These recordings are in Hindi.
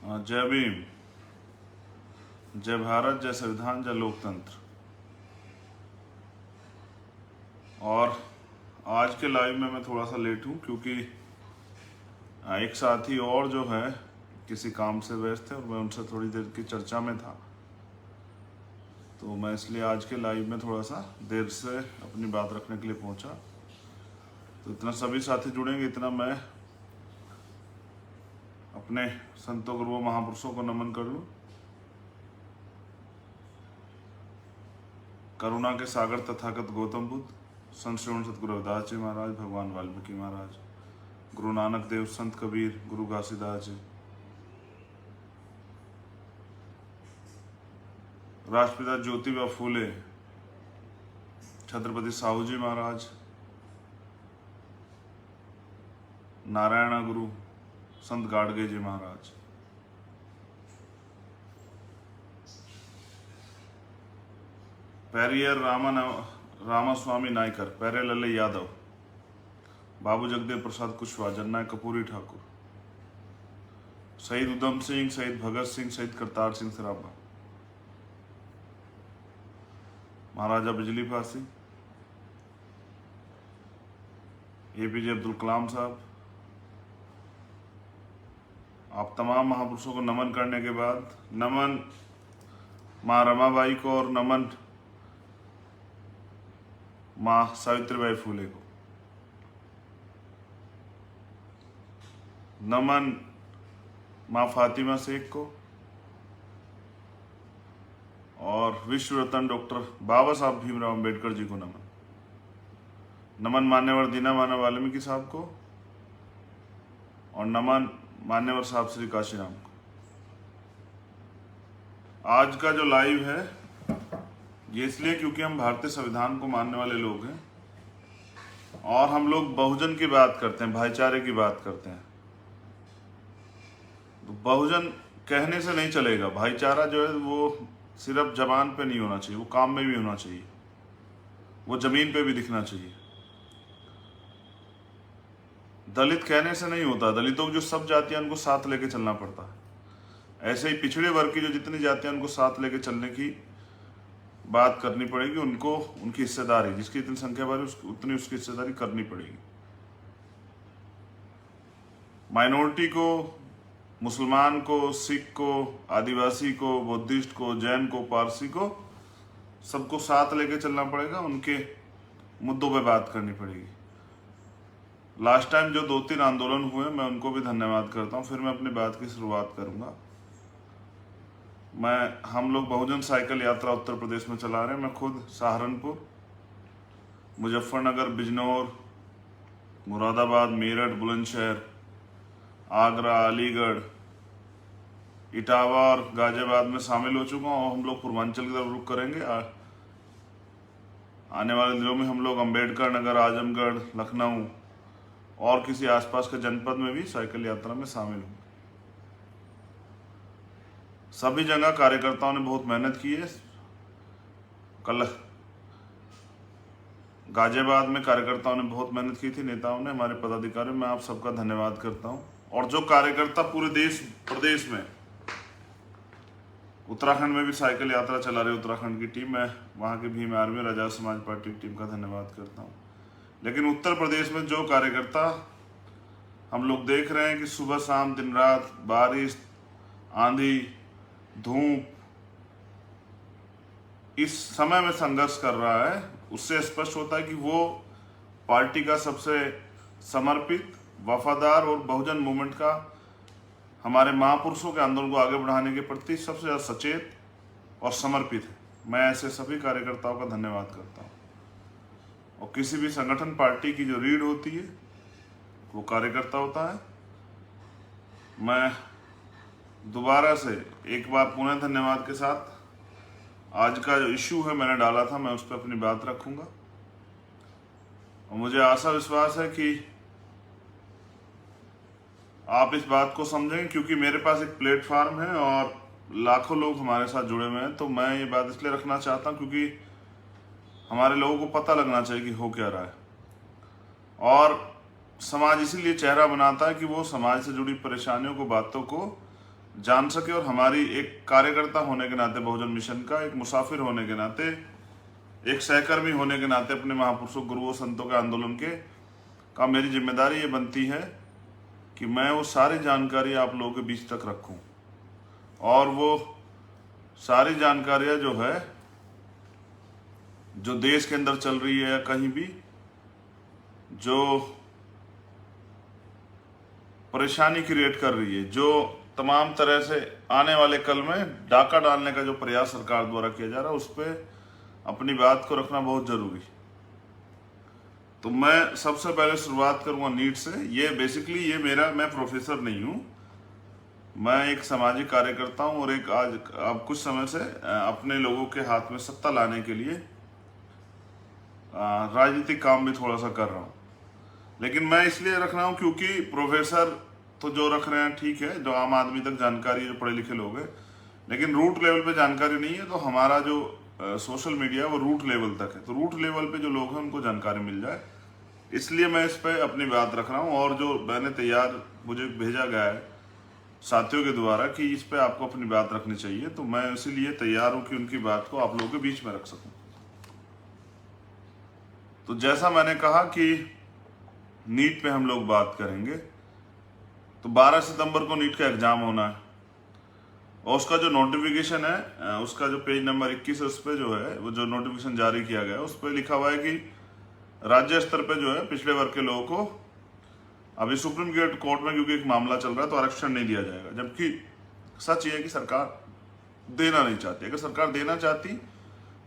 जय भीम, जय भारत, जय संविधान, जय लोकतंत्र। और आज के लाइव में मैं थोड़ा सा लेट हूँ क्योंकि एक साथी और जो है किसी काम से व्यस्त थे और मैं उनसे थोड़ी देर की चर्चा में था, तो मैं इसलिए आज के लाइव में थोड़ा सा देर से अपनी बात रखने के लिए पहुंचा। तो इतना सभी साथी जुड़ेंगे, इतना मैं अपने संतों गुरुओं महापुरुषों को नमन कर लूँ। करुणा के सागर तथागत गौतम बुद्ध, संत श्रवण सतगुरु रविदास जी महाराज, भगवान वाल्मीकि महाराज, गुरु नानक देव, संत कबीर, गुरु घासीदास जी, राष्ट्रपिता ज्योतिबा फूले, छत्रपति साहू जी महाराज, नारायण गुरु, संत गाडगे जी महाराज, पेरियर रामास्वामी नायकर, पेरे लल्ले यादव, बाबू जगदेव प्रसाद कुशवाहा, जननायक कपूरी ठाकुर, शहीद उधम सिंह, शहीद भगत सिंह, शहीद करतार सिंह सराभा, महाराजा बिजली फांसी, एपीजे अब्दुल कलाम साहब। आप तमाम महापुरुषों को नमन करने के बाद नमन माँ रमाबाई को और नमन माँ सावित्रीबाई फूले को, नमन माँ फातिमा शेख को और विश्व रत्न डॉक्टर बाबा साहब भीमराव अंबेडकर जी को नमन। नमन मान्यवर दीनामाना वाल्मीकि साहब को और नमन मान्यवर साहब श्री काशीराम को। आज का जो लाइव है ये इसलिए क्योंकि हम भारतीय संविधान को मानने वाले लोग हैं और हम लोग बहुजन की बात करते हैं, भाईचारे की बात करते हैं। तो बहुजन कहने से नहीं चलेगा, भाईचारा जो है वो सिर्फ जबान पे नहीं होना चाहिए, वो काम में भी होना चाहिए, वो जमीन पे भी दिखना चाहिए। दलित कहने से नहीं होता, दलितों की जो सब जातियां उनको साथ लेके चलना पड़ता है। ऐसे ही पिछड़े वर्ग की जो जितनी जातियां उनको साथ लेके चलने की बात करनी पड़ेगी, उनको उनकी हिस्सेदारी, जिसकी इतनी संख्या बढ़ी उतनी उसकी हिस्सेदारी करनी पड़ेगी। माइनॉरिटी को, मुसलमान को, सिख को, आदिवासी को, बुद्धिस्ट को, जैन को, पारसी को, सबको साथ लेके चलना पड़ेगा, उनके मुद्दों पे बात करनी पड़ेगी। लास्ट टाइम जो 2-3 आंदोलन हुए मैं उनको भी धन्यवाद करता हूँ। फिर मैं अपनी बात की शुरुआत करूंगा। हम लोग बहुजन साइकिल यात्रा उत्तर प्रदेश में चला रहे हैं। मैं खुद सहारनपुर, मुजफ्फरनगर, बिजनौर, मुरादाबाद, मेरठ, बुलंदशहर, आगरा, अलीगढ़, इटावा और गाजियाबाद में शामिल हो चुका हूँ और हम लोग पूर्वांचल की तरफ रुख करेंगे। आने वाले दिनों में हम लोग अम्बेडकर नगर, आजमगढ़, लखनऊ और किसी आसपास के जनपद में भी साइकिल यात्रा में शामिल होंगे। सभी जगह कार्यकर्ताओं ने बहुत मेहनत की है। कल गाजियाबाद में कार्यकर्ताओं ने बहुत मेहनत की थी, नेताओं ने, हमारे पदाधिकारी, मैं आप सबका धन्यवाद करता हूं। और जो कार्यकर्ता पूरे प्रदेश में, उत्तराखंड में भी साइकिल यात्रा चला रही उत्तराखंड की टीम, मैं वहां की भीम आर्मी और आजाद समाज पार्टी की टीम का धन्यवाद करता हूँ। लेकिन उत्तर प्रदेश में जो कार्यकर्ता हम लोग देख रहे हैं कि सुबह शाम दिन रात, बारिश, आंधी, धूप, इस समय में संघर्ष कर रहा है, उससे स्पष्ट होता है कि वो पार्टी का सबसे समर्पित, वफादार और बहुजन मूवमेंट का, हमारे महापुरुषों के आंदोलन को आगे बढ़ाने के प्रति सबसे ज्यादा सचेत और समर्पित है। मैं ऐसे सभी कार्यकर्ताओं का धन्यवाद करता हूँ। और किसी भी संगठन, पार्टी की जो रीढ़ होती है वो कार्यकर्ता होता है। मैं दोबारा से एक बार पुनः धन्यवाद के साथ आज का जो इश्यू है मैंने डाला था, मैं उस पर अपनी बात रखूंगा। और मुझे आशा विश्वास है कि आप इस बात को समझेंगे, क्योंकि मेरे पास एक प्लेटफॉर्म है और लाखों लोग हमारे साथ जुड़े हुए हैं। तो मैं ये बात इसलिए रखना चाहता हूँ क्योंकि हमारे लोगों को पता लगना चाहिए कि हो क्या रहा है। और समाज इसीलिए चेहरा बनाता है कि वो समाज से जुड़ी परेशानियों को, बातों को जान सके और हमारी एक कार्यकर्ता होने के नाते बहुजन मिशन का, एक मुसाफिर होने के नाते, एक सहकर्मी होने के नाते अपने महापुरुषों, गुरुओं, संतों के आंदोलन के का मेरी जिम्मेदारी ये बनती है कि मैं वो सारी जानकारी आप लोगों के बीच तक रखूं और वो सारी जानकारियां जो है, जो देश के अंदर चल रही है या कहीं भी जो परेशानी क्रिएट कर रही है, जो तमाम तरह से आने वाले कल में डाका डालने का जो प्रयास सरकार द्वारा किया जा रहा है, उस पर अपनी बात को रखना बहुत जरूरी। तो मैं सबसे पहले शुरुआत करूंगा नीट से। ये बेसिकली ये मैं प्रोफेसर नहीं हूं, मैं एक सामाजिक कार्यकर्ता हूं और एक आज अब कुछ समय से अपने लोगों के हाथ में सत्ता लाने के लिए राजनीतिक काम भी थोड़ा सा कर रहा हूं। लेकिन मैं इसलिए रख रहा हूं क्योंकि प्रोफेसर तो जो रख रहे हैं ठीक है, जो आम आदमी तक जानकारी, जो पढ़े लिखे लोग हैं, लेकिन रूट लेवल पे जानकारी नहीं है। तो हमारा जो सोशल मीडिया है वो रूट लेवल तक है, तो रूट लेवल पे जो लोग हैं उनको जानकारी मिल जाए, इसलिए मैं इस पर अपनी बात रख रहा हूँ। और जो मैंने मुझे भेजा गया है साथियों के द्वारा कि इस पे आपको अपनी बात रखनी चाहिए, तो मैं इसीलिए तैयार हूँ कि उनकी बात को आप लोगों के बीच में रख सकूं। तो जैसा मैंने कहा कि नीट पे हम लोग बात करेंगे, तो 12 सितंबर को नीट का एग्जाम होना है और उसका जो नोटिफिकेशन है, उसका जो पेज नंबर 21 है, उस पर जो है वो जो नोटिफिकेशन जारी किया गया है, उस पर लिखा हुआ है कि राज्य स्तर पे जो है पिछड़े वर्ग के लोगों को अभी सुप्रीम कोर्ट में क्योंकि एक मामला चल रहा है तो आरक्षण नहीं दिया जाएगा। जबकि सच ये है कि सरकार देना नहीं चाहती। अगर सरकार देना चाहती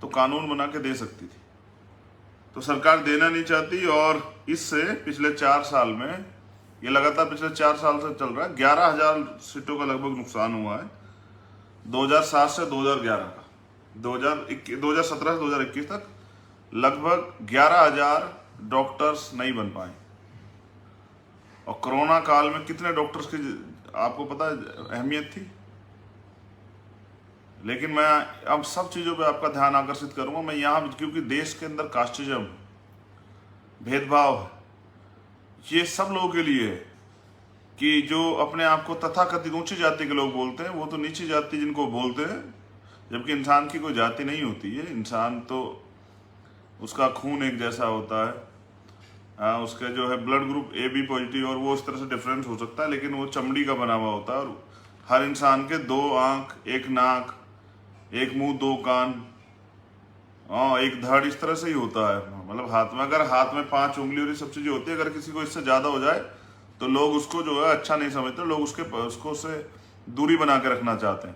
तो कानून बना के दे सकती थी, तो सरकार देना नहीं चाहती और इससे पिछले 4 साल में, ये लगातार पिछले 4 साल से चल रहा है, 11,000 सीटों का लगभग नुकसान हुआ है 2007 से 2011 का। 2017 से 2021 तक लगभग 11,000 डॉक्टर्स नहीं बन पाए। और कोरोना काल में कितने डॉक्टर्स की आपको पता है अहमियत थी। लेकिन मैं अब सब चीज़ों पे आपका ध्यान आकर्षित करूंगा। मैं यहाँ क्योंकि देश के अंदर कास्टिज्म, भेदभाव, ये सब लोगों के लिए है कि जो अपने आप को तथाकथित ऊंची जाति के लोग बोलते हैं, वो तो नीची जाति जिनको बोलते हैं, जबकि इंसान की कोई जाति नहीं होती है। इंसान तो उसका खून एक जैसा होता है, उसके जो है ब्लड ग्रुप AB पॉजिटिव, और वो इस तरह से डिफरेंस हो सकता है, लेकिन वो चमड़ी का बना हुआ होता है। और हर इंसान के 2 आंख, 1 नाक, 1 मुंह, 2 कान, 1 धड़, इस तरह से ही होता है। मतलब हाथ में, अगर हाथ में 5 उंगली और ये सब चीजें होती है, अगर किसी को इससे ज्यादा हो जाए तो लोग उसको जो है अच्छा नहीं समझते, लोग उसको से दूरी बना के रखना चाहते हैं।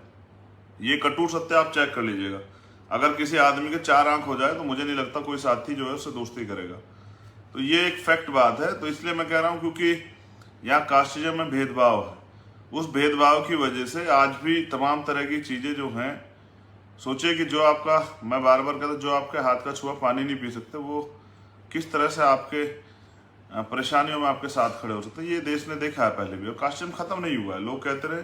ये कटु सत्य आप चेक कर लीजिएगा। अगर किसी आदमी के 4 आंख हो जाए तो मुझे नहीं लगता कोई साथी जो है उससे दोस्ती करेगा। तो ये एक फैक्ट बात है। तो इसलिए मैं कह रहा हूँ क्योंकि यहाँ कास्टिज्म में भेदभाव है, उस भेदभाव की वजह से आज भी तमाम तरह की चीजें जो हैं, सोचिए कि जो आपका, मैं बार बार कहता हूं, जो आपके हाथ का छुआ पानी नहीं पी सकते, वो किस तरह से आपके परेशानियों में आपके साथ खड़े हो सकते हैं। ये देश ने देखा है पहले भी, और कास्टिज्म खत्म नहीं हुआ है। लोग कहते रहे,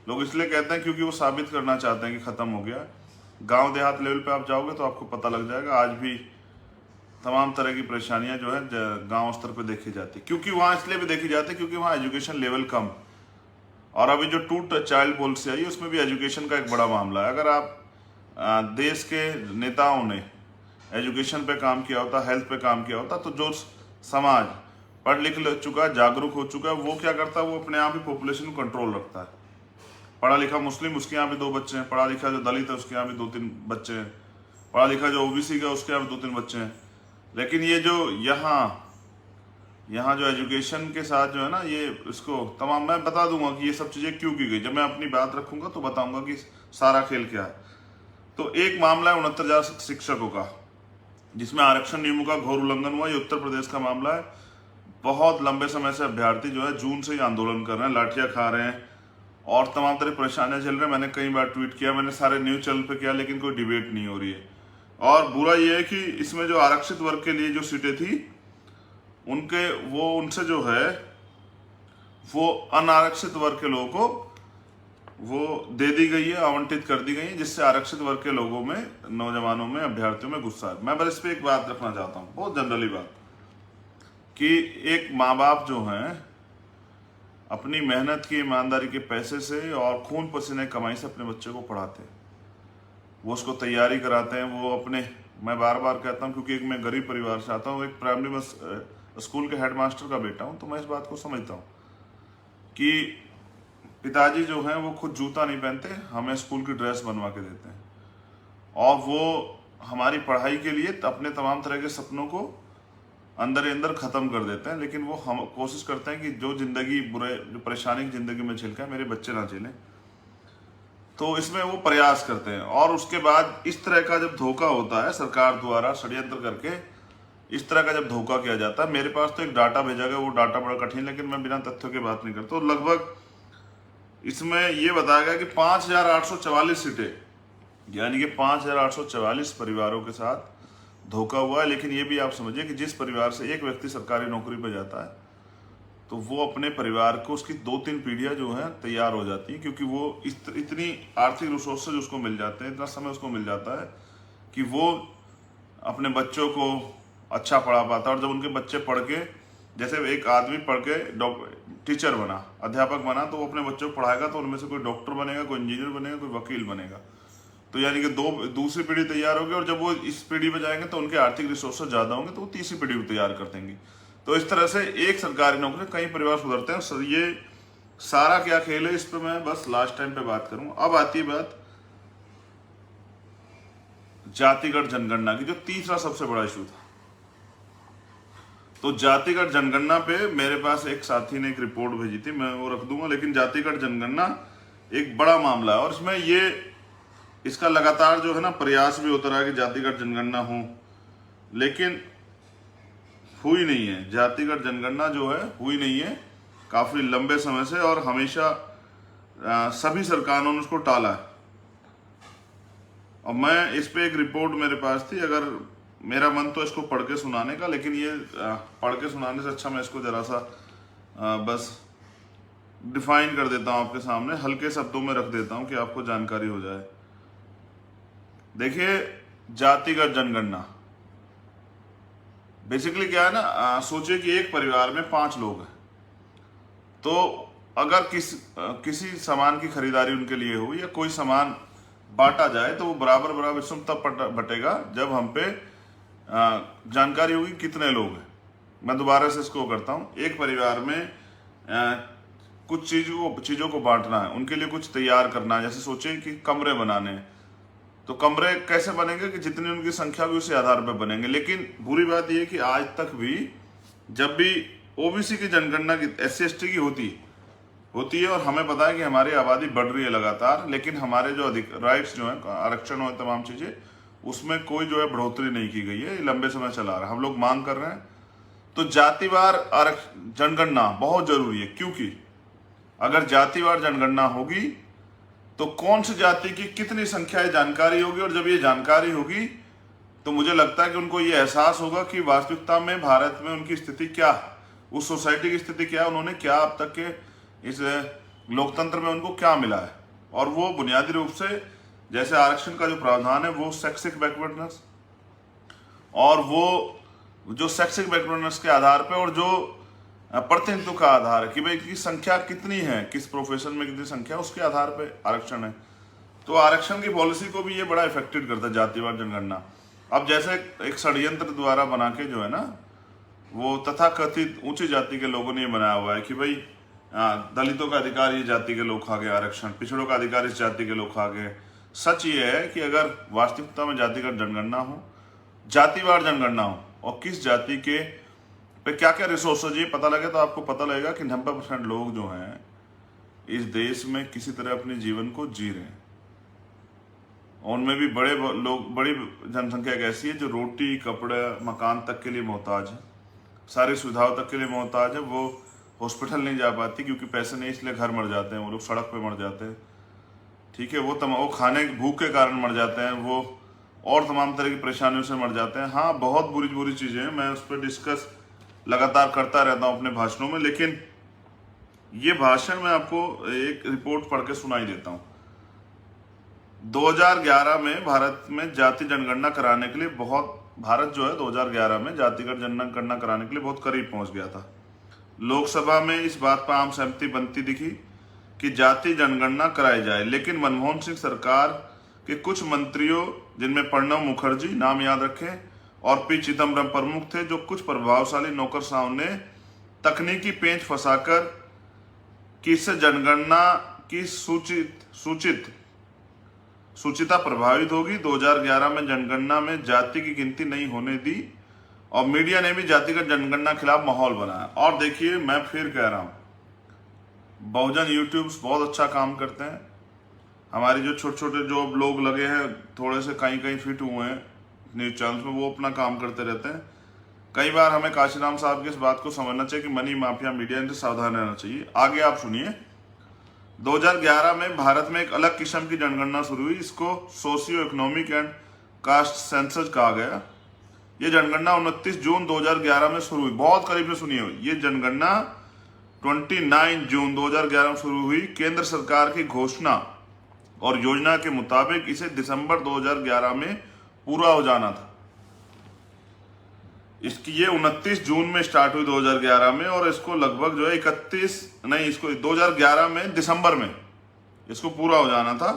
लोग इसलिए कहते हैं क्योंकि वो साबित करना चाहते हैं कि खत्म हो गया। गांव देहात लेवल पे आप जाओगे तो आपको पता लग जाएगा, आज भी तमाम तरह की परेशानियां जो है गांव स्तर पे देखी जाती है। क्योंकि वहाँ इसलिए भी देखी जाती है क्योंकि वहाँ एजुकेशन लेवल कम, और अभी जो 2 चाइल्ड पॉलिसी आई उसमें भी एजुकेशन का एक बड़ा मामला है। अगर आप देश के नेताओं ने एजुकेशन पे काम किया होता, हेल्थ पे काम किया होता, तो जो समाज पढ़ लिख चुका है, जागरूक हो चुका है, वो क्या करता है, वो अपने आप ही पॉपुलेशन को कंट्रोल रखता है। पढ़ा लिखा मुस्लिम, उसके यहाँ भी 2 बच्चे हैं, पढ़ा लिखा जो दलित है उसके यहाँ भी 2-3 बच्चे हैं, पढ़ा लिखा जो OBC का उसके यहाँ भी 2-3 बच्चे हैं। लेकिन ये जो यहाँ जो एजुकेशन के साथ जो है ना, ये इसको तमाम मैं बता दूंगा कि ये सब चीज़ें क्यों की गई। जब मैं अपनी बात रखूंगा तो बताऊंगा कि सारा खेल क्या है। तो एक मामला है 69,000 शिक्षकों का, जिसमें आरक्षण नियमों का घोर उल्लंघन हुआ। ये उत्तर प्रदेश का मामला है। बहुत लंबे समय से अभ्यर्थी जो है जून से ही आंदोलन कर रहे हैं, लाठियां खा रहे हैं और तमाम तरह परेशानियां झेल रहे हैं। मैंने कई बार ट्वीट किया, मैंने सारे न्यूज चैनल पे किया, लेकिन कोई डिबेट नहीं हो रही है। और बुरा ये है कि इसमें जो आरक्षित वर्ग के लिए जो सीटें थी, उनसे जो है वो अनारक्षित वर्ग के लोगों को वो दे दी गई है, आवंटित कर दी गई है, जिससे आरक्षित वर्ग के लोगों में, नौजवानों में, अभ्यर्थियों में गुस्सा है। मैं बस इस पे एक बात रखना चाहता हूँ, बहुत जनरली बात, कि एक माँ बाप जो हैं अपनी मेहनत की, ईमानदारी के पैसे से और खून पसीने कमाई से अपने बच्चे को पढ़ाते हैं, वो उसको तैयारी कराते हैं। वो अपने, मैं बार बार कहता हूँ क्योंकि एक मैं गरीब परिवार से आता हूँ, एक प्राइमरी स्कूल के हेडमास्टर का बेटा हूँ, तो मैं इस बात को समझता हूँ कि पिताजी जो हैं वो खुद जूता नहीं पहनते, हमें स्कूल की ड्रेस बनवा के देते हैं, और वो हमारी पढ़ाई के लिए अपने तमाम तरह के सपनों को अंदर ही अंदर ख़त्म कर देते हैं। लेकिन वो हम कोशिश करते हैं कि जो ज़िंदगी जो परेशानी की ज़िंदगी में झेलका है, मेरे बच्चे ना झेलें, तो इसमें वो प्रयास करते हैं। और उसके बाद इस तरह का जब धोखा होता है सरकार द्वारा षड्यंत्र करके, इस तरह का जब धोखा किया जाता है, मेरे पास तो एक डाटा भेजा गया, वो डाटा बड़ा कठिन, लेकिन मैं बिना तथ्यों की बात नहीं करता। तो लगभग इसमें ये बताया गया कि 5,844 सीटें, यानी कि 5,844 परिवारों के साथ धोखा हुआ है। लेकिन ये भी आप समझिए कि जिस परिवार से एक व्यक्ति सरकारी नौकरी पर जाता है, तो वो अपने परिवार को, उसकी 2-3 पीढ़ियां जो हैं तैयार हो जाती हैं, क्योंकि वो इतनी आर्थिक रिसोर्सेज उसको मिल जाते हैं, इतना समय उसको मिल जाता है कि वो अपने बच्चों को अच्छा पढ़ा पाता है। और जब उनके बच्चे पढ़ के, जैसे एक आदमी पढ़ के टीचर बना, अध्यापक बना, तो वो अपने बच्चों को पढ़ाएगा, तो उनमें से कोई डॉक्टर बनेगा, कोई इंजीनियर बनेगा, कोई वकील बनेगा। तो यानी कि दूसरी पीढ़ी तैयार होगी, और जब वो इस पीढ़ी में जाएंगे तो उनके आर्थिक रिसोर्सेज ज़्यादा होंगे, तो वो तीसरी पीढ़ी को तैयार कर देंगे। तो इस तरह से एक सरकारी नौकरी कई परिवार सुधरते हैं। सर, ये सारा क्या खेल है, इस पर मैं बस लास्ट टाइम पे बात करूँ। अब आती है बात जातिगत जनगणना की, जो तीसरा सबसे बड़ा इशू था। तो जातिगत जनगणना पे मेरे पास एक साथी ने एक रिपोर्ट भेजी थी, मैं वो रख दूंगा। लेकिन जातिगत जनगणना एक बड़ा मामला है, और इसमें इसका लगातार जो है ना प्रयास भी होता रहा कि जातिगत जनगणना हो, लेकिन हुई नहीं है। जातिगत जनगणना जो है हुई नहीं है काफ़ी लंबे समय से, और हमेशा सभी सरकारों ने उसको टाला है। और मैं इस पे एक रिपोर्ट मेरे पास थी, अगर मेरा मन तो इसको पढ़ के सुनाने का, लेकिन ये पढ़ के सुनाने से अच्छा मैं इसको ज़रा सा बस डिफाइन कर देता हूँ आपके सामने, हल्के शब्दों में रख देता हूँ कि आपको जानकारी हो जाए। देखिए, जातिगत जनगणना बेसिकली क्या है ना, सोचिए कि एक परिवार में 5 लोग हैं, तो अगर किसी सामान की खरीदारी उनके लिए हो या कोई सामान बांटा जाए, तो वो बराबर बराबर इसमें तब बटेगा जब हम पे जानकारी होगी कितने लोग हैं। मैं दोबारा से इसको करता हूँ। एक परिवार में कुछ चीज़ों को बांटना है, उनके लिए कुछ तैयार करना है। जैसे सोचिए कि कमरे बनाने हैं, तो कमरे कैसे बनेंगे कि जितनी उनकी संख्या भी उसी आधार पर बनेंगे। लेकिन बुरी बात यह है कि आज तक भी जब भी ओबीसी की जनगणना की, SC/ST की होती है, और हमें पता है कि हमारी आबादी बढ़ रही है लगातार, लेकिन हमारे जो राइट्स जो हैं, आरक्षण और तमाम चीज़ें, उसमें कोई जो है बढ़ोतरी नहीं की गई है। लंबे समय चला रहा है, हम लोग मांग कर रहे हैं। तो जातिवार जनगणना बहुत जरूरी है, क्योंकि अगर जातिवार जनगणना होगी तो कौन सी जाति की कितनी संख्या है जानकारी होगी, और जब ये जानकारी होगी तो मुझे लगता है कि उनको ये एहसास होगा कि वास्तविकता में भारत में उनकी स्थिति क्या है, उस सोसाइटी की स्थिति क्या है, उन्होंने क्या अब तक के इस लोकतंत्र में उनको क्या मिला है। और वो बुनियादी रूप से, जैसे आरक्षण का जो प्रावधान है, वो शैक्षिक बैकवर्डनेस, और वो जो शैक्षिक बैकवर्डनेस के आधार पर, और जो प्रतिनिधित्व का आधार है कि भाई की संख्या कितनी है, किस प्रोफेशन में कितनी संख्या, उसके आधार पे आरक्षण है। तो आरक्षण की पॉलिसी को भी ये बड़ा इफेक्टेड करता है जातिवार जनगणना। अब जैसे एक षड्यंत्र द्वारा बना के जो है ना, वो तथाकथित ऊंची जाति के लोगों ने ये बनाया हुआ है कि भाई दलितों का अधिकार ये जाति के लोग खा गए आरक्षण, पिछड़ों का अधिकार इस जाति के लोग खा गए। सच ये है कि अगर वास्तविकता में जातिगत जनगणना हो, जातिवार जनगणना हो, और किस जाति के पे क्या क्या रिसोर्सेज ये पता लगे, तो आपको पता लगेगा कि 90% लोग जो हैं इस देश में किसी तरह अपने जीवन को जी रहे हैं। उनमें भी बड़ी जनसंख्या एक ऐसी है जो रोटी, कपड़े, मकान तक के लिए मोहताज है, सारी सुविधाओं तक के लिए मोहताज है। वो हॉस्पिटल नहीं जा पाती क्योंकि पैसे नहीं, इसलिए घर मर जाते हैं, वो लोग सड़क पे मर जाते हैं, ठीक है। वो खाने भूख के कारण मर जाते हैं, वो और तमाम तरह की परेशानियों से मर जाते हैं। हाँ, बहुत बुरी बुरी चीज़ें हैं, मैं उस पर डिस्कस लगातार करता रहता हूँ अपने भाषणों में, लेकिन ये भाषण मैं आपको एक रिपोर्ट पढ़ के सुनाई देता हूँ। 2011 में भारत में जाति जनगणना कराने के लिए भारत जो है 2011 में जातिगत जनगणना कराने के लिए बहुत करीब पहुंच गया था। लोकसभा में इस बात पर आम सहमति बनती दिखी कि जाति जनगणना कराई जाए, लेकिन मनमोहन सिंह सरकार के कुछ मंत्रियों, जिनमें प्रणब मुखर्जी, नाम याद रखें, और पी चिदम्बरम प्रमुख थे, जो कुछ प्रभावशाली नौकरशाहों ने तकनीकी पेंच फंसाकर कि इससे जनगणना की सूचिता प्रभावित होगी, 2011 में जनगणना में जाति की गिनती नहीं होने दी और मीडिया ने भी जातिगत जनगणना खिलाफ माहौल बनाया। और देखिए, मैं फिर कह रहा हूं, बहुजन यूट्यूब्स बहुत अच्छा काम करते हैं। हमारे जो छोटे छोटे जो लोग लगे हैं, थोड़े से कहीं फिट हुए हैं न्यूज चैनल्स में, वो अपना काम करते रहते हैं। कई बार हमें काशीराम साहब की इस बात को समझना चाहिए कि मनी माफिया मीडिया इनसे सावधान रहना चाहिए। आगे आप सुनिए। 2011 में भारत में एक अलग किस्म की जनगणना शुरू हुई। इसको socio economic and caste census कहा गया। ये जनगणना 29 जून 2011 में शुरू हुई। बहुत करीब से सुनिए, ये जनगणना 29 जून 2011 में शुरू हुई। केंद्र सरकार की घोषणा और योजना के मुताबिक इसे दिसंबर 2011 में पूरा हो जाना था। इसकी ये 29 जून में स्टार्ट हुई 2011 में, और इसको लगभग जो है 2011 में दिसंबर में इसको पूरा हो जाना था।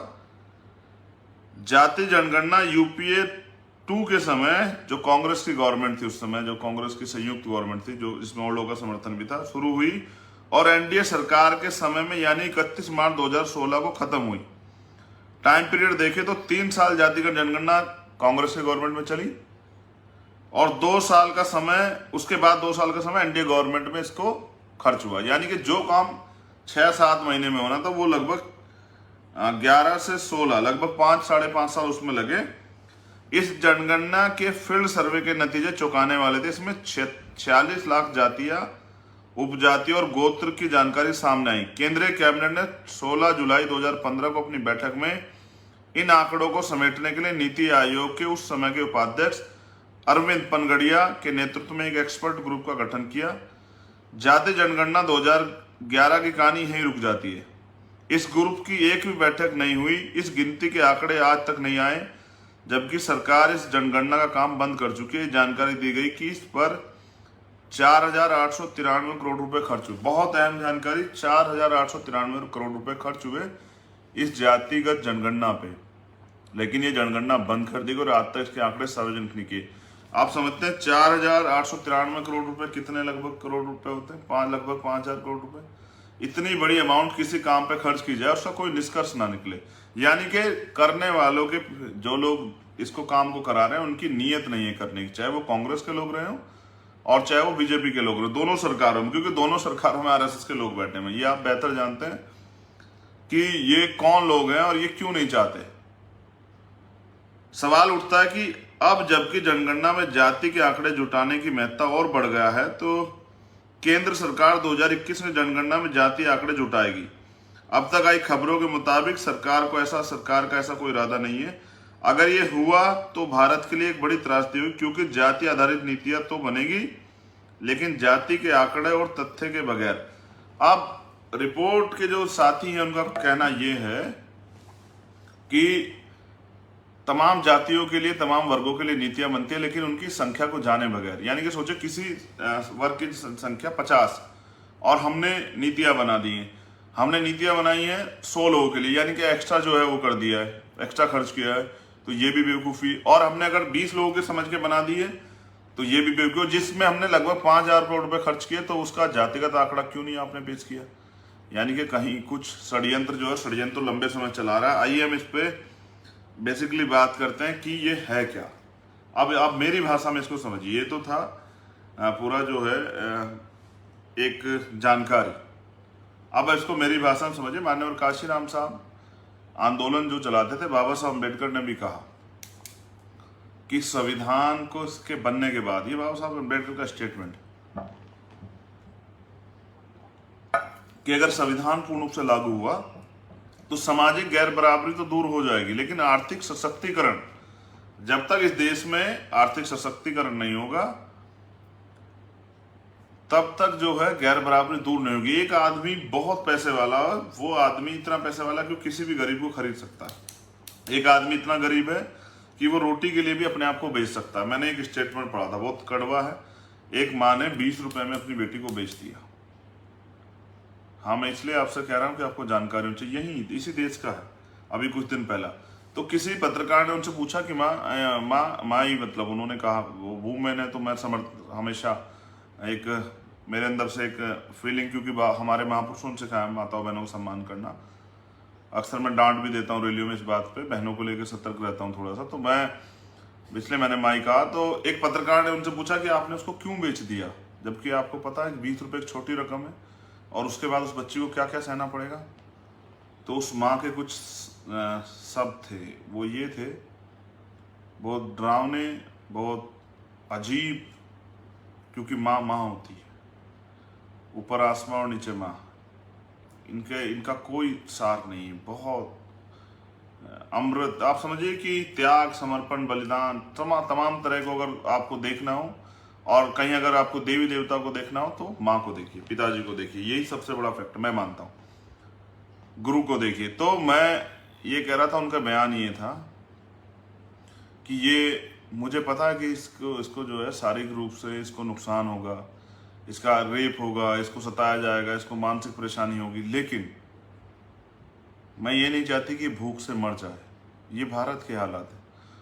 जाति जनगणना यूपीए 2 के समय, जो कांग्रेस की गवर्नमेंट थी उस समय, जो कांग्रेस की संयुक्त गवर्नमेंट थी, जो इसमें और लोगों का समर्थन भी था, शुरू हुई, और एनडीए सरकार के समय में यानी 31 मार्च 2016 को खत्म हुई। टाइम पीरियड देखे तो 3 साल जातिगत जनगणना कांग्रेस की गवर्नमेंट में चली, और 2 साल का समय, उसके बाद 2 साल का समय एनडीए गवर्नमेंट में इसको खर्च हुआ। यानी कि जो काम 6-7 महीने में होना था, वो लगभग 11 से 16, लगभग 5-5.5 साल उसमें लगे। इस जनगणना के फील्ड सर्वे के नतीजे चौंकाने वाले थे। इसमें 46 लाख जातियां, उपजाति और गोत्र की जानकारी सामने आई। केंद्रीय कैबिनेट ने 16 जुलाई 2015 को अपनी बैठक में इन आंकड़ों को समेटने के लिए नीति आयोग के उस समय के उपाध्यक्ष अरविंद पनगड़िया के नेतृत्व में एक एक्सपर्ट ग्रुप का गठन किया। जाति जनगणना 2011 की कहानी यहीं रुक जाती है। इस ग्रुप की एक भी बैठक नहीं हुई। इस गिनती के आंकड़े आज तक नहीं आए, जबकि सरकार इस जनगणना का काम बंद कर चुकी है। जानकारी दी गई कि इस पर 4,893 करोड़ रुपए खर्च हुए। बहुत अहम जानकारी, 4,893 करोड़ रुपए खर्च हुए इस जातिगत जनगणना पे, लेकिन ये जनगणना बंद कर दी गई और आज तक इसके आंकड़े सार्वजनिक नहीं किए। आप समझते हैं 4,893 करोड़ रुपए कितने लगभग करोड़ रुपए होते हैं? लगभग 5,000 करोड़ रुपए। इतनी बड़ी अमाउंट किसी काम पे खर्च की जाए, उसका कोई निष्कर्ष ना निकले। यानी कि करने वालों के, जो लोग इसको काम को करा रहे हैं, उनकी नीयत नहीं है करने की, चाहे वो कांग्रेस के लोग रहे हो और चाहे वो बीजेपी के लोग रहे, दोनों सरकारों में, क्योंकि दोनों सरकारों में आरएसएस के लोग बैठे हैं। ये आप बेहतर जानते हैं कि ये कौन लोग हैं और ये क्यों नहीं चाहते। सवाल उठता है कि अब जबकि जनगणना में जाति के आंकड़े जुटाने की महत्ता और बढ़ गया है, तो केंद्र सरकार 2021 में जनगणना में जाति आंकड़े जुटाएगी। अब तक आई खबरों के मुताबिक सरकार का ऐसा कोई इरादा नहीं है। अगर ये हुआ तो भारत के लिए एक बड़ी त्रासदी हुई, क्योंकि जाति आधारित नीतियां तो बनेगी, लेकिन जाति के आंकड़े और तथ्य के बगैर। अब रिपोर्ट के जो साथी हैं, उनका कहना यह है कि तमाम जातियों के लिए, तमाम वर्गों के लिए नीतियां बनती है, लेकिन उनकी संख्या को जाने बगैर। यानी कि सोचे किसी वर्ग की संख्या 50 और हमने नीतियां बना दी हैं। हमने नीतियां बनाई हैं 100 लोगों के लिए, यानी कि एक्स्ट्रा जो है वो कर दिया है, एक्स्ट्रा खर्च किया है, तो ये भी बेवकूफ़ी। और हमने अगर 20 लोगों के समझ के बना दी है, तो ये भी बेवकूफ़ी। जिसमें हमने लगभग 5,000 करोड़ रुपए खर्च किए, तो उसका जातिगत आंकड़ा क्यों नहीं आपने पेश किया? यानी कि कहीं कुछ षड्यंत्र जो है, षड्यंत्र लंबे समय चला रहा है। आइए हम इस पे बेसिकली बात करते हैं कि ये है क्या। अब आप मेरी भाषा में इसको समझिए। ये तो था पूरा जो है एक जानकारी। अब इसको मेरी भाषा में समझिए। माननीय काशीराम साहब आंदोलन जो चलाते थे, बाबा साहब अम्बेडकर ने भी कहा कि संविधान को इसके बनने के बाद, ये बाबा साहब अम्बेडकर का स्टेटमेंट, कि अगर संविधान पूर्ण रूप से लागू हुआ तो सामाजिक गैर बराबरी तो दूर हो जाएगी, लेकिन आर्थिक सशक्तिकरण, जब तक इस देश में आर्थिक सशक्तिकरण नहीं होगा, तब तक जो है गैर बराबरी दूर नहीं होगी। एक आदमी बहुत पैसे वाला, वो आदमी इतना पैसे वाला कि किसी भी गरीब को खरीद सकता है। एक आदमी इतना गरीब है कि वो रोटी के लिए भी अपने आप को बेच सकता है। मैंने एक स्टेटमेंट पढ़ा था, बहुत कड़वा है। एक माँ ने 20 रुपए में अपनी बेटी को बेच दिया। हाँ, मैं इसलिए आपसे कह रहा हूँ कि आपको जानकारी होनी चाहिए, यही इसी देश का है। अभी कुछ दिन पहला तो किसी पत्रकार ने उनसे पूछा कि माँ ही मतलब उन्होंने कहा वो मैंने तो मैं हमेशा एक मेरे अंदर से एक फीलिंग, क्योंकि हमारे महापुरुषों ने सिखाया माताओं बहनों को सम्मान करना। अक्सर मैं डांट भी देता हूँ रैलियों में इस बात पे, बहनों को लेकर सतर्क रहता हूँ थोड़ा सा, तो मैं इसलिए मैंने माई कहा। तो एक पत्रकार ने उनसे पूछा कि आपने उसको क्यों बेच दिया, जबकि आपको पता है कि 20 रुपये एक छोटी रकम है और उसके बाद उस बच्ची को क्या क्या सहना पड़ेगा। तो उस माँ के कुछ शब्द थे, वो ये थे, बहुत डरावने, बहुत अजीब, क्योंकि माँ माँ होती है, ऊपर आसमां और नीचे माँ, इनका कोई सार नहीं है। बहुत अमृत, आप समझिए कि त्याग, समर्पण, बलिदान, तमाम तरह को अगर आपको देखना हो और कहीं अगर आपको देवी देवता को देखना हो तो माँ को देखिए, पिताजी को देखिए, यही सबसे बड़ा फैक्ट मैं मानता हूँ। गुरु को देखिए। तो मैं ये कह रहा था, उनका बयान ये था कि ये मुझे पता है कि इसको जो है शारीरिक रूप से इसको नुकसान होगा, इसका रेप होगा, इसको सताया जाएगा, इसको मानसिक परेशानी होगी, लेकिन मैं ये नहीं चाहती कि भूख से मर जाए। ये भारत के हालात है।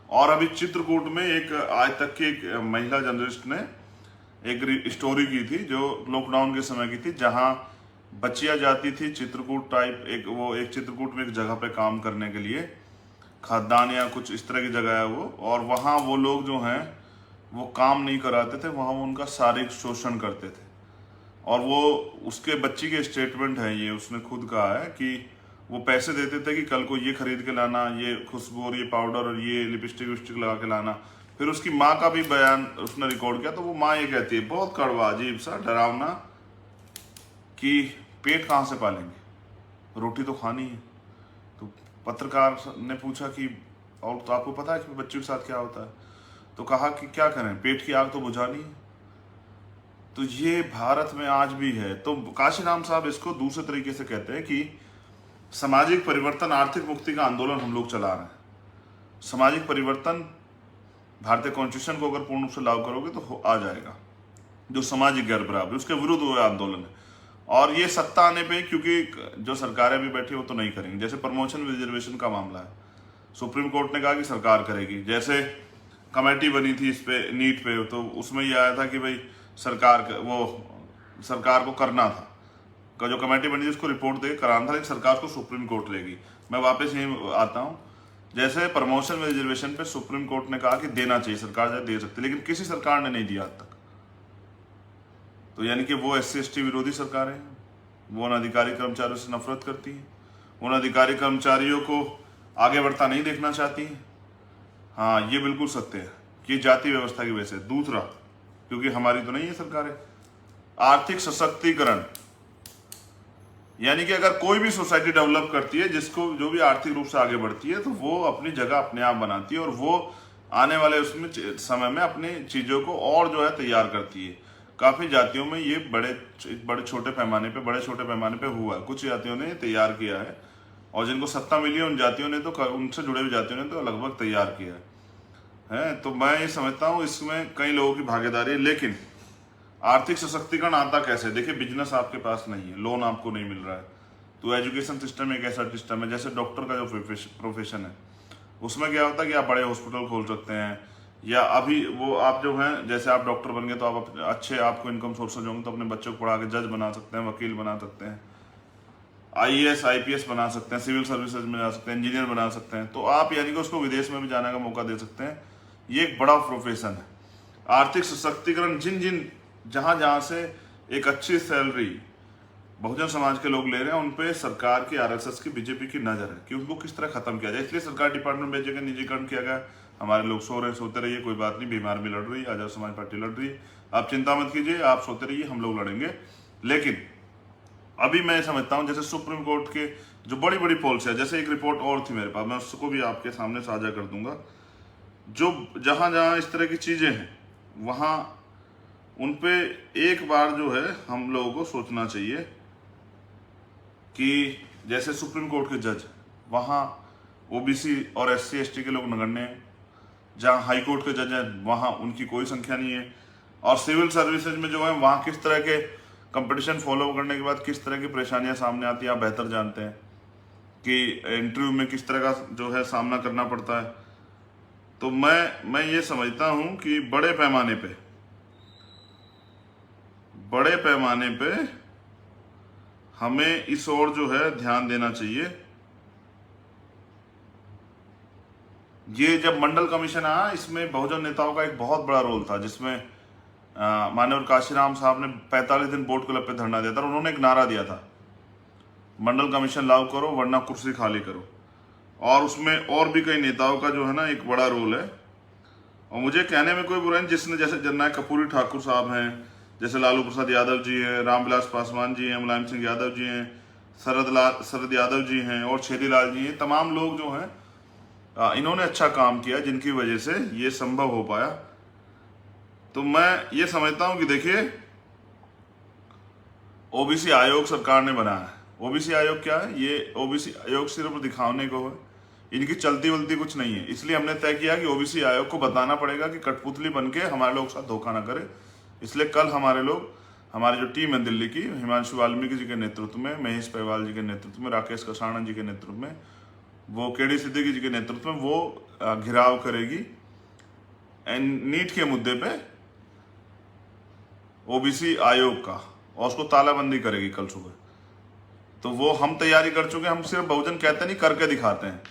और अभी चित्रकूट में एक आज तक की एक महिला जर्नलिस्ट ने एक स्टोरी की थी जो लॉकडाउन के समय की थी, जहां बच्चियां जाती थी चित्रकूट टाइप, एक चित्रकूट में एक जगह पे काम करने के लिए, खाद्यान्न या कुछ इस तरह की जगह है वो, और वहाँ वो लोग जो हैं वो काम नहीं कराते थे, वहाँ वो उनका शारीरिक शोषण करते थे। और वो उसके बच्ची के स्टेटमेंट है ये, उसने खुद कहा है कि वो पैसे देते थे कि कल को ये खरीद के लाना, ये खुशबू और ये पाउडर और ये लिपस्टिक विस्टिक लगा के लाना। फिर उसकी माँ का भी बयान उसने रिकॉर्ड किया, तो वो माँ ये कहती है, बहुत कड़वा, अजीब सा, डरावना, कि पेट कहाँ से पालेंगे, रोटी तो खानी है। तो पत्रकार ने पूछा कि और तो आपको पता है कि बच्चों के साथ क्या होता है, तो कहा कि क्या करें, पेट की आग तो बुझानी है। तो ये भारत में आज भी है। तो काशीराम साहब इसको दूसरे तरीके से कहते हैं कि सामाजिक परिवर्तन, आर्थिक मुक्ति का आंदोलन हम लोग चला रहे हैं। सामाजिक परिवर्तन, भारतीय कॉन्स्टिट्यूशन को अगर पूर्ण रूप से लागू करोगे तो आ जाएगा, जो सामाजिक गैर बराबरी, उसके विरुद्ध वो आंदोलन है। और ये सत्ता आने पे, क्योंकि जो सरकारें भी बैठी वो तो नहीं करेंगी। जैसे प्रमोशन रिजर्वेशन का मामला है, सुप्रीम कोर्ट ने कहा कि सरकार करेगी। जैसे कमेटी बनी थी इस पे, नीट पे, तो उसमें ये आया था कि भाई सरकार को करना था, का जो कमेटी बनी थी उसको रिपोर्ट दे कराना था, लेकिन सरकार को सुप्रीम कोर्ट लेगी। मैं वापस यहीं आता हूँ, जैसे प्रमोशन में रिजर्वेशन पे सुप्रीम कोर्ट ने कहा कि देना चाहिए, सरकार दे सकती, लेकिन किसी सरकार ने नहीं दिया आज तक। तो यानी कि वो SC/ST विरोधी सरकारें हैं, वो अनधिकारी कर्मचारियों से नफरत करती हैं, उन अधिकारी कर्मचारियों को आगे बढ़ता नहीं देखना चाहती हैं। हाँ, ये बिल्कुल सत्य है कि जाति व्यवस्था की वजह से। दूसरा, क्योंकि हमारी तो नहीं है सरकारें। आर्थिक सशक्तिकरण, यानी कि अगर कोई भी सोसाइटी डेवलप करती है, जिसको जो भी आर्थिक रूप से आगे बढ़ती है, तो वो अपनी जगह अपने आप बनाती है और वो आने वाले उसमें समय में अपनी चीजों को और जो है तैयार करती है। काफी जातियों में ये बड़े छोटे पैमाने पे हुआ है। कुछ जातियों ने तैयार किया है और जिनको सत्ता मिली है उन जातियों ने तो, उनसे जुड़े हुए जातियों ने तो लगभग तैयार किया है। तो मैं ये समझता हूँ इसमें कई लोगों की भागीदारी है। लेकिन आर्थिक सशक्तिकरण आता कैसे? देखिए, बिजनेस आपके पास नहीं है, लोन आपको नहीं मिल रहा है, तो एजुकेशन सिस्टम एक ऐसा सिस्टम है, जैसे डॉक्टर का जो प्रोफेशन है, उसमें क्या होता है कि आप बड़े हॉस्पिटल खोल सकते हैं, या अभी वो आप जो हैं, जैसे आप डॉक्टर बन गए तो आप अच्छे आपको इनकम सोर्सेज होंगे, तो अपने बच्चों को पढ़ा के जज बना सकते हैं, वकील बना सकते हैं, IAS IPS बना सकते हैं, सिविल सर्विसेज में जा सकते हैं, इंजीनियर बना सकते हैं। तो आप यानी कि उसको विदेश में भी जाने का मौका दे सकते हैं। ये एक बड़ा प्रोफेशन है। आर्थिक सशक्तिकरण जहां से एक अच्छी सैलरी बहुजन समाज के लोग ले रहे हैं, उन पे सरकार की, RSS की, BJP की नजर है कि उनको किस तरह खत्म किया जाए। इसलिए सरकार डिपार्टमेंट भेजे गए, निजीकरण किया गया। हमारे लोग सो रहे, सोते रहिए, कोई बात नहीं, बीमार भी लड़ रही है, आजाद समाज पार्टी लड़ रही है, आप चिंता मत कीजिए, आप सोते रहिए, हम लोग लड़ेंगे। लेकिन अभी मैं समझता हूं, जैसे सुप्रीम कोर्ट के जो बड़ी बड़ी पॉलिसी है, जैसे एक रिपोर्ट और थी मेरे पास, मैं उसको भी आपके सामने साझा कर दूंगा, जो जहां जहां इस तरह की चीजें हैं वहां उन पे एक बार जो है हम लोगों को सोचना चाहिए कि जैसे सुप्रीम कोर्ट के जज, वहाँ OBC और SC/ST के लोग नगण्य हैं। जहाँ हाई कोर्ट के जज हैं वहाँ उनकी कोई संख्या नहीं है। और सिविल सर्विसेज में जो है वहाँ किस तरह के कंपटीशन फॉलो करने के बाद किस तरह की परेशानियां सामने आती हैं आप बेहतर जानते हैं कि इंटरव्यू में किस तरह का जो है सामना करना पड़ता है। तो मैं ये समझता हूं कि बड़े पैमाने पे हमें इस ओर जो है ध्यान देना चाहिए। ये जब मंडल कमीशन आया, इसमें बहुजन नेताओं का एक बहुत बड़ा रोल था, जिसमें माननीय काशीराम साहब ने 45 दिन बोर्ड क्लब पे धरना दिया था और उन्होंने एक नारा दिया था, मंडल कमीशन लागू करो वरना कुर्सी खाली करो। और उसमें और भी कई नेताओं का जो है ना एक बड़ा रोल है। और मुझे कहने में कोई बुराई नहीं, जिसने जैसे जननायक कर्पूरी ठाकुर साहब हैं, जैसे लालू प्रसाद यादव जी हैं, रामविलास पासवान जी हैं, मुलायम सिंह यादव जी हैं, शरद यादव जी हैं और छेदीलाल जी हैं, तमाम लोग जो हैं इन्होंने अच्छा काम किया जिनकी वजह से ये संभव हो पाया। तो मैं ये समझता हूं कि देखिए, ओबीसी आयोग सरकार ने बनाया है। ओबीसी आयोग क्या है? ये ओबीसी आयोग सिर्फ दिखाने को है, इनकी चलती वलती कुछ नहीं है। इसलिए हमने तय किया कि ओबीसी आयोग को बताना पड़ेगा कि कठपुतली बनके हमारे लोग साथ धोखा ना करे। इसलिए कल हमारी जो टीम है दिल्ली की, हिमांशु वाल्मीकि जी के नेतृत्व में, महेश पहवाल जी के नेतृत्व में, राकेश कसाणा जी के नेतृत्व में, वो केडी सिद्दीकी जी के नेतृत्व में वो घिराव करेगी नीट के मुद्दे पे ओबीसी आयोग का, और उसको तालाबंदी करेगी कल सुबह। तो वो हम तैयारी कर चुके हैं। हम सिर्फ बहुजन कहते नहीं, करके दिखाते हैं।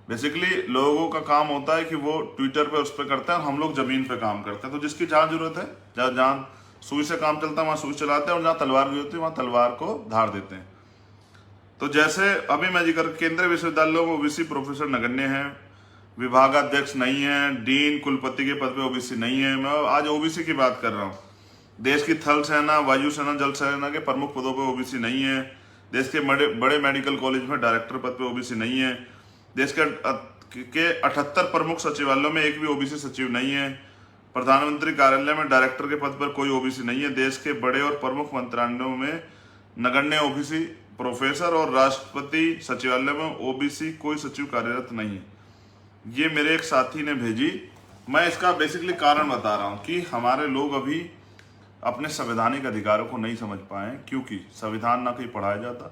बेसिकली लोगों का काम होता है कि वो ट्विटर पे उस पर करते हैं और हम लोग जमीन पे काम करते हैं। तो जिसकी जहाँ जरूरत है, जहाँ सुई से काम चलता है वहाँ सुई चलाते हैं, और जहाँ तलवार की जरूरत है वहाँ तलवार को धार देते हैं। तो जैसे अभी मैं जिक्र, केंद्रीय विश्वविद्यालयों में ओबीसी प्रोफेसर नगण्य हैं, विभागाध्यक्ष नहीं है, डीन कुलपति के पद पे ओबीसी नहीं है। मैं आज ओबीसी की बात कर रहा हूँ। देश की थल सेना, वायु सेना, जल सेना के प्रमुख पदों पे ओबीसी नहीं है। देश के बड़े मेडिकल कॉलेज में डायरेक्टर पद पे ओबीसी नहीं है। देश के 78 प्रमुख सचिवालयों में एक भी ओबीसी सचिव नहीं है। प्रधानमंत्री कार्यालय में डायरेक्टर के पद पर कोई ओबीसी नहीं है। देश के बड़े और प्रमुख मंत्रालयों में नगण्य ओबीसी प्रोफेसर, और राष्ट्रपति सचिवालय में ओबीसी कोई सचिव कार्यरत नहीं है। ये मेरे एक साथी ने भेजी। मैं इसका बेसिकली कारण बता रहा हूं कि हमारे लोग अभी अपने संवैधानिक अधिकारों को नहीं समझ पाए, क्योंकि संविधान ना कहीं पढ़ाया जाता,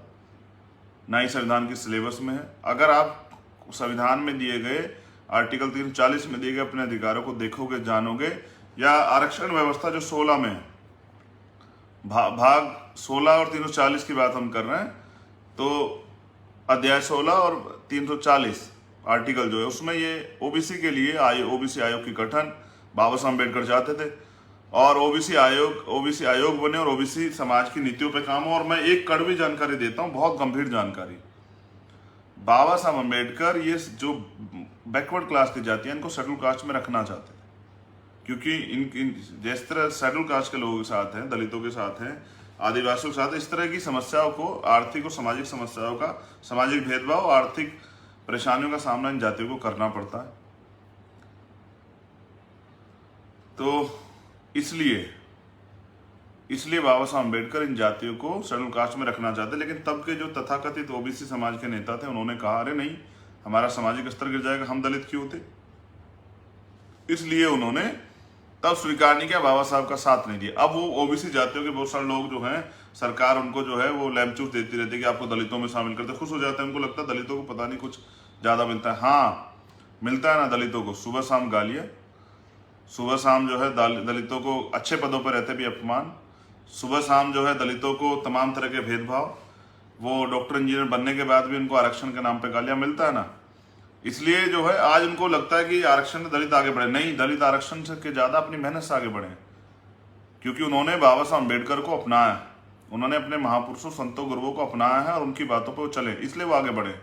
ना ही संविधान के सिलेबस में है। अगर आप संविधान में दिए गए आर्टिकल 340 में दिए गए अपने अधिकारों को देखोगे, जानोगे, या आरक्षण व्यवस्था जो 16 में है, भाग 16 और 340 की बात हम कर रहे हैं, तो अध्याय 16 और 340 आर्टिकल जो है, उसमें ये ओबीसी के लिए ओबीसी आयोग की गठन बाबा साहब अम्बेडकर चाहते थे, और ओबीसी आयोग बने और ओबीसी समाज की नीतियों पे काम हो। और मैं एक कड़वी जानकारी देता हूं, बहुत गंभीर जानकारी। बाबा साहब अम्बेडकर ये जो बैकवर्ड क्लास की जाति है, इनको शेड्यूल कास्ट में रखना चाहते थे, क्योंकि इन जिस तरह शेड्यूल कास्ट के लोगों के साथ हैं, दलितों के साथ हैं, आदिवासियों के साथ, इस तरह की समस्याओं को, आर्थिक और सामाजिक समस्याओं का, सामाजिक भेदभाव, आर्थिक परेशानियों का सामना इन जातियों को करना पड़ता है। तो इसलिए बाबा साहब अम्बेडकर इन जातियों को शेड्यूल कास्ट में रखना चाहते। लेकिन तब के जो तथाकथित ओबीसी समाज के नेता थे, उन्होंने कहा, अरे नहीं, हमारा सामाजिक स्तर गिर जाएगा, हम दलित क्यों थे। इसलिए उन्होंने तब स्वीकार नहीं किया, बाबा साहब का साथ नहीं दिया। अब वो ओबीसी जातियों के बहुत सारे लोग जो हैं, सरकार उनको जो है वो लैमचूस देती रहती है कि आपको दलितों में शामिल करते, खुश हो जाते हैं। उनको लगता है दलितों को पता नहीं कुछ ज्यादा मिलता है। हाँ, मिलता है ना दलितों को, सुबह शाम गालियां, सुबह शाम जो है दलितों को अच्छे पदों पर रहते भी अपमान, सुबह शाम जो है दलितों को तमाम तरह के भेदभाव, वो डॉक्टर इंजीनियर बनने के बाद भी उनको आरक्षण के नाम पे गालियां, मिलता है ना। इसलिए जो है आज उनको लगता है कि आरक्षण में दलित आगे बढ़े। नहीं, दलित आरक्षण से के ज्यादा अपनी मेहनत से आगे बढ़े, क्योंकि उन्होंने बाबा साहब अम्बेडकर को अपनाया, उन्होंने अपने महापुरुषों, संतों, गुरुओं को अपनाया है और उनकी बातों पर वो चले, इसलिए वो आगे बढ़े।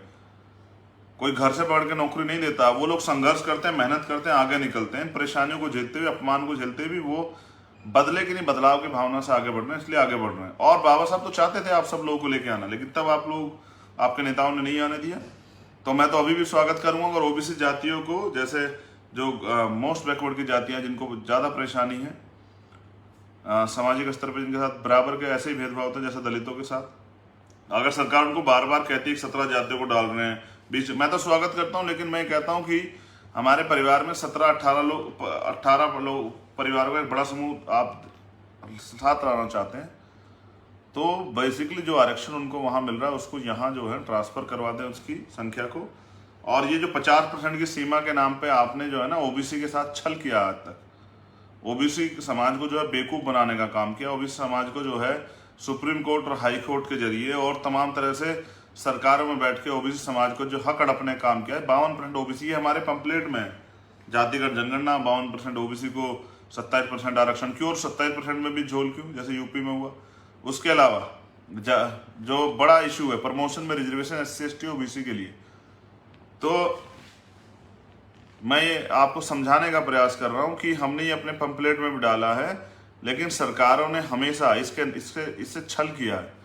कोई घर से पढ़ के नौकरी नहीं देता, वो लोग संघर्ष करते हैं, मेहनत करते हैं, आगे निकलते हैं, परेशानियों को झेलते हुए, अपमान को झेलते हुए वो बदले की नहीं, बदलाव की भावना से आगे बढ़ रहे हैं, इसलिए आगे बढ़ रहे हैं। और बाबा साहब तो चाहते थे आप सब लोगों को लेके आना, लेकिन तब आप लोग, आपके नेताओं ने नहीं आने दिया। तो मैं तो अभी भी स्वागत करूंगा अगर ओबीसी जातियों को, जैसे जो मोस्ट बैकवर्ड की जातियां, जिनको ज्यादा परेशानी है सामाजिक स्तर पर, जिनके साथ बराबर के ऐसे ही भेदभाव होते हैं जैसे दलितों के साथ, अगर सरकार उनको बार बार कहती है 17 जातियों को डाल रहे हैं बीच, मैं तो स्वागत करता हूं, लेकिन मैं कहता हूं कि हमारे परिवार में 17-18 लोग परिवारों का एक बड़ा समूह आप साथ रहना चाहते हैं, तो बेसिकली जो आरक्षण उनको वहां मिल रहा है उसको यहाँ जो है ट्रांसफर करवा दें उसकी संख्या को। और ये जो 50% की सीमा के नाम पे आपने जो है ना ओबीसी के साथ छल किया आज तक, ओबीसी समाज को जो है बेवकूफ बनाने का काम किया, ओबीसी समाज को जो है सुप्रीम कोर्ट और हाई कोर्ट के जरिए और तमाम तरह से सरकारों में बैठ के ओबीसी समाज को जो हक हड़पने का काम किया है। 52% ओबीसी हमारे पंपलेट में है, जातिगत जनगणना 52% ओबीसी को 27% आरक्षण क्यों और 27% में भी झोल क्यों जैसे यूपी में हुआ। उसके अलावा जो बड़ा इशू है प्रमोशन में रिजर्वेशन SC ST ओबीसी के लिए, तो मैं ये आपको समझाने का प्रयास कर रहा हूं कि हमने ये अपने पंपलेट में भी डाला है, लेकिन सरकारों ने हमेशा इससे छल किया है।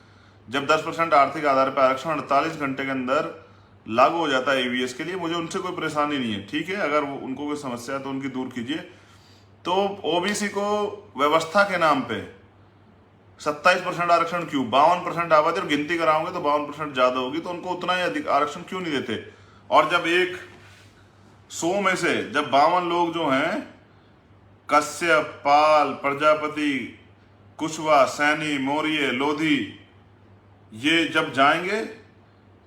जब 10% आर्थिक आधार पर आरक्षण 48 घंटे के अंदर लागू हो जाता है EVS के लिए, मुझे उनसे कोई परेशानी नहीं है, ठीक है, अगर उनको कोई समस्या है तो उनकी दूर कीजिए। तो ओबीसी को व्यवस्था के नाम पे 27% आरक्षण क्यों, 52% आबादी और गिनती कराओगे तो 52% ज्यादा होगी, तो उनको उतना ही अधिक आरक्षण क्यों नहीं देते। और जब 100 में से जब 52 लोग जो हैं कश्यप, पाल, प्रजापति, कुशवाहा, सैनी, मौर्य, लोधी, ये जब जाएंगे,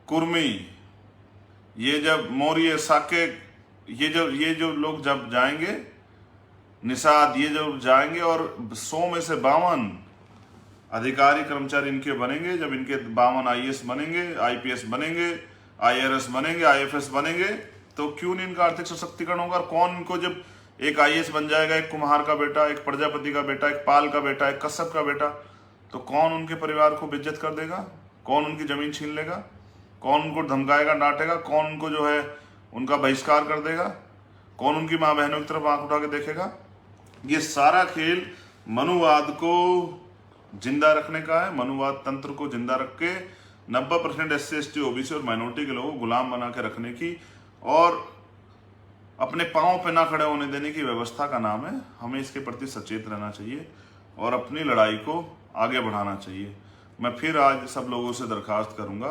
कुर्मी, ये जब मौर्य, साके, ये जो लोग जब जाएंगे, निषाद, ये जो जाएंगे और 100 में से 52 अधिकारी कर्मचारी इनके बनेंगे, जब इनके 52 IAS बनेंगे, IPS बनेंगे, IRS बनेंगे, IFS बनेंगे, तो क्यों नहीं इनका आर्थिक सशक्तिकरण होगा। कौन इनको, जब एक IAS बन जाएगा, एक कुम्हार का बेटा, एक प्रजापति का बेटा, एक पाल का बेटा, एक कश्यप का बेटा, तो कौन उनके परिवार को बेइज्जत कर देगा, कौन उनकी जमीन छीन लेगा, कौन उनको धमकाएगा, डांटेगा, कौन उनको जो है उनका बहिष्कार कर देगा, कौन उनकी माँ बहनों की तरफ आंख उठा के देखेगा। ये सारा खेल मनुवाद को जिंदा रखने का है, मनुवाद तंत्र को जिंदा रख के 90% SC ST OBC और माइनॉरिटी के लोगों को गुलाम बना के रखने की और अपने पांव पे ना खड़े होने देने की व्यवस्था का नाम है। हमें इसके प्रति सचेत रहना चाहिए और अपनी लड़ाई को आगे बढ़ाना चाहिए। मैं फिर आज सब लोगों से दरखास्त करूंगा,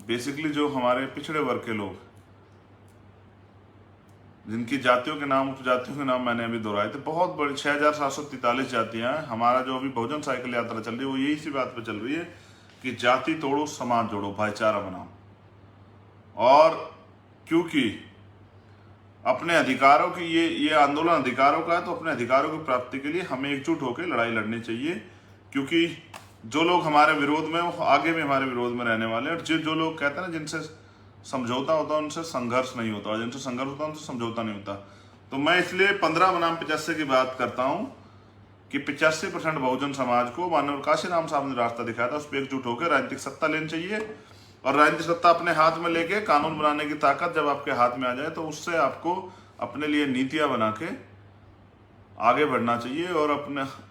बेसिकली जो हमारे पिछड़े वर्ग के लोग, जिनकी जातियों के नाम, उपजातियों के नाम मैंने अभी दोहराए थे, बहुत बड़ी 6743 जातियां हैं। हमारा जो अभी बहुजन साइकिल यात्रा चल रही है वो यही सी बात पे चल रही है कि जाति तोड़ो, समाज जोड़ो, भाईचारा बनाओ। और क्योंकि अपने अधिकारों की ये आंदोलन अधिकारों का है, तो अपने अधिकारों की प्राप्ति के लिए हमें एकजुट होकर लड़ाई लड़नी चाहिए। क्योंकि जो लोग हमारे विरोध में, वो आगे भी हमारे विरोध में रहने वाले हैं। और जो लोग कहते हैं ना जिनसे समझौता होता है उनसे संघर्ष नहीं होता, और जिनसे संघर्ष होता है उनसे समझौता नहीं होता। तो मैं इसलिए 15 बनाम 85 की बात करता हूं कि 85% बहुजन समाज को माननीय काशीराम साहब ने रास्ता दिखाया था, उस पर एकजुट होकर राजनीतिक सत्ता लेनी चाहिए। और राजनीतिक सत्ता अपने हाथ में लेके कानून बनाने की ताकत जब आपके हाथ में आ जाए, तो उससे आपको अपने लिए नीतियां बना के आगे बढ़ना चाहिए और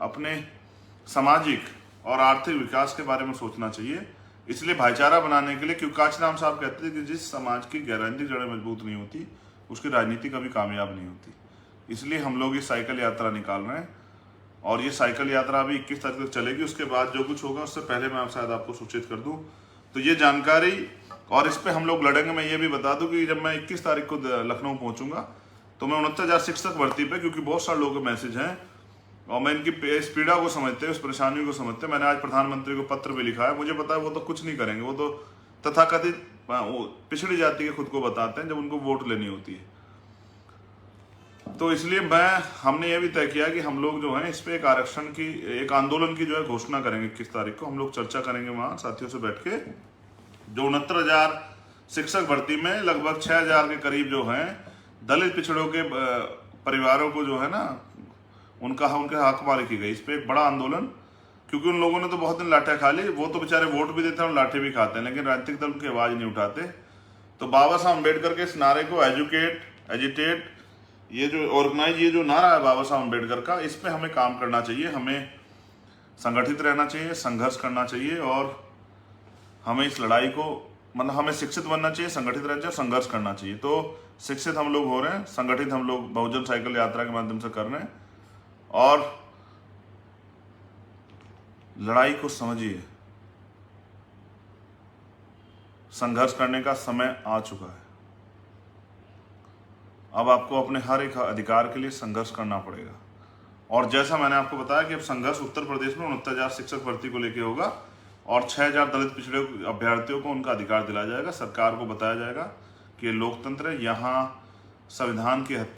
अपने सामाजिक और आर्थिक विकास के बारे में सोचना चाहिए। इसलिए भाईचारा बनाने के लिए, क्योंकि काशीराम साहब कहते थे कि जिस समाज की राजनीतिक जड़ें मजबूत नहीं होती उसकी राजनीति कभी कामयाब नहीं होती। इसलिए हम लोग ये साइकिल यात्रा निकाल रहे हैं और ये साइकिल यात्रा अभी 21 तारीख तक चलेगी। उसके बाद जो कुछ होगा उससे पहले मैं शायद आपको सूचित कर दूं। तो ये जानकारी, और इस पे हम लोग लड़ेंगे। मैं ये भी बता दूं कि जब मैं 21 तारीख को लखनऊ पहुंचूंगा तो मैं 69,000 शिक्षक भर्ती पे, क्योंकि बहुत सारे लोगों के मैसेज हैं और मैं इनकी इस पीड़ा को समझते, उस परेशानी को समझते, मैंने आज प्रधानमंत्री को पत्र भी लिखा है। मुझे पता है वो तो कुछ नहीं करेंगे, वो तो तथाकथित पिछड़ी जाति के खुद को बताते हैं जब उनको वोट लेनी होती है। तो इसलिए हमने ये भी तय किया कि हम लोग जो है इस पे एक आरक्षण की, एक आंदोलन की जो है घोषणा करेंगे। 21 तारीख को हम लोग चर्चा करेंगे वहां साथियों से बैठ के। जो 69,000 शिक्षक भर्ती में लगभग 6,000 के करीब जो है दलित पिछड़ों के परिवारों को जो है ना उनके हक मारी की गई। इस पे एक बड़ा आंदोलन, क्योंकि उन लोगों ने तो बहुत दिन लाठियां खा ली, वो तो बेचारे वोट भी देते हैं और लाठी भी खाते हैं, लेकिन राजनीतिक दल की आवाज नहीं उठाते। तो बाबा साहब अम्बेडकर के इस नारे को, एजुकेट, एजिटेट, ये जो ऑर्गेनाइज, ये जो नारा है बाबा साहब अम्बेडकर का, इस पे हमें काम करना चाहिए। हमें संगठित रहना चाहिए, संघर्ष करना चाहिए और हमें इस लड़ाई को, मतलब हमें शिक्षित बनना चाहिए, संगठित रहना चाहिए, संघर्ष करना चाहिए। तो शिक्षित हम लोग हो रहे हैं, संगठित हम लोग बहुजन साइकिल यात्रा के माध्यम से कर रहे हैं और लड़ाई को समझिए। संघर्ष करने का समय आ चुका है। अब आपको अपने हर एक अधिकार के लिए संघर्ष करना पड़ेगा और जैसा मैंने आपको बताया कि अब संघर्ष उत्तर प्रदेश में 69,000 शिक्षक भर्ती को लेकर होगा और 6,000 दलित पिछड़े अभ्यर्थियों को उनका अधिकार दिलाया जाएगा। सरकार को बताया जाएगा कि ये लोकतंत्र है, यहाँ संविधान की